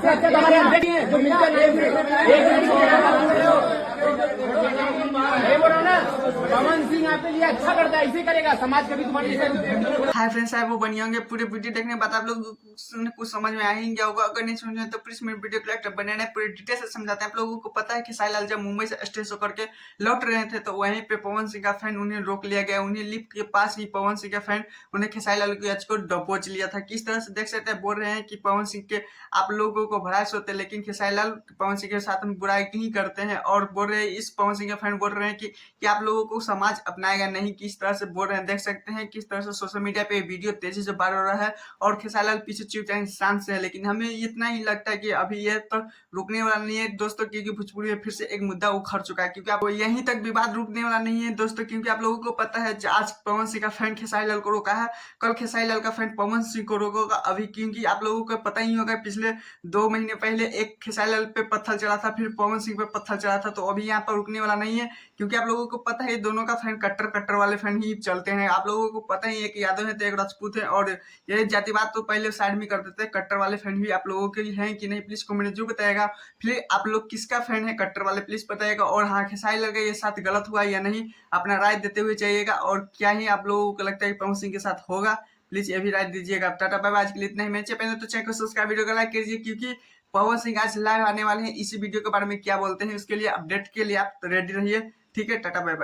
इससे अच्छा तो हमारे यहाँ देखिए जो मिलकर बोलो ना, पवन सिंह आपके लिए अच्छा करता है, इसे करेगा समाज कभी तुम्हारे लिए। हाय फ्रेंड्स, है वो बनी होंगे। पूरे वीडियो देखने के बाद आप लोग कुछ समझ में आ ही गया होगा। अगर नहीं समझ में तो प्लीज मेरे वीडियो को बने रहे, पूरे डिटेल से समझाते हैं। आप लोगों को पता है कि साहिलाल जब मुंबई से स्टेज होकर के लौट रहे थे तो वहीं पे पवन सिंह का फैन उन्हें रोक लिया गया। उन्हें लिफ्ट के पास ही पवन सिंह का फैन उन्हें खेसारीलाल की एज को दबोच लिया था। किस तरह से देख सकते हैं, बोल रहे हैं कि पवन सिंह के आप लोगों को भड़ास होते हैं, लेकिन खेसारीलाल पवन सिंह के साथ में बुराई नहीं करते हैं। और बोल रहे हैं, इस पवन सिंह के फैन बोल रहे हैं कि आप लोगों को समाज अपनाएगा नहीं। किस तरह से बोल रहे हैं, देख सकते हैं किस तरह से सोशल मीडिया पे वीडियो तेजी से वायरल हो रहा है। और खेसारीलाल पीछे चुपचाप इंसान से है, लेकिन हमें इतना ही लगता है कि अभी ये तो रुकने वाला नहीं है दोस्तों, क्योंकि भोजपुरी में फिर से एक मुद्दा उखड़ चुका है। क्योंकि आप यहीं तक विवाद रुकने वाला नहीं है दोस्तों, क्योंकि आप लोगों को पता है आज पवन सिंह का फैन खेसारीलाल को रोका है, कल खेसारीलाल का फैन पवन सिंह को रोकेगा। अभी क्योंकि आप लोगों को पता ही होगा, पिछले 2 महीने पहले एक खेसारीलाल पे पत्थर चढ़ा था, फिर पवन सिंह पे पत्थर चढ़ा था। तो अभी यहाँ पर रुकने वाला नहीं है, क्योंकि आप लोगों को पता है दोनों का फैन कट्टर वाले फैन ही चलते हैं। आप लोगों को पता ही है कि यादव है तो एक राजपूत है, और ये जातिवाद तो पहले साइड में कर देते हैं। कट्टर वाले फैन भी आप लोगों के हैं कि नहीं, प्लीज कमेंट जरूर बताएगा। फिर आप लोग किसका फैन है कट्टर वाले, प्लीज बताइएगा। और हाँ, खेसारीलाल का ये साथ गलत हुआ या नहीं, अपना राय देते हुए जाइएगा। और क्या ही आप लोगों को लगता है कि पवन सिंह के साथ होगा, प्लीज ये भी राय दीजिएगा। टाटा बाय बाय, आज के लिए इतना ही। मेरे चैनल तो चैनल को सब्सक्राइब, वीडियो को लाइक कीजिए, क्योंकि पवन सिंह आज लाइव आने वाले हैं। इसी वीडियो के बारे में क्या बोलते हैं उसके लिए अपडेट के लिए आप रेडी रहिए। ठीक है, टाटा बाय बाय।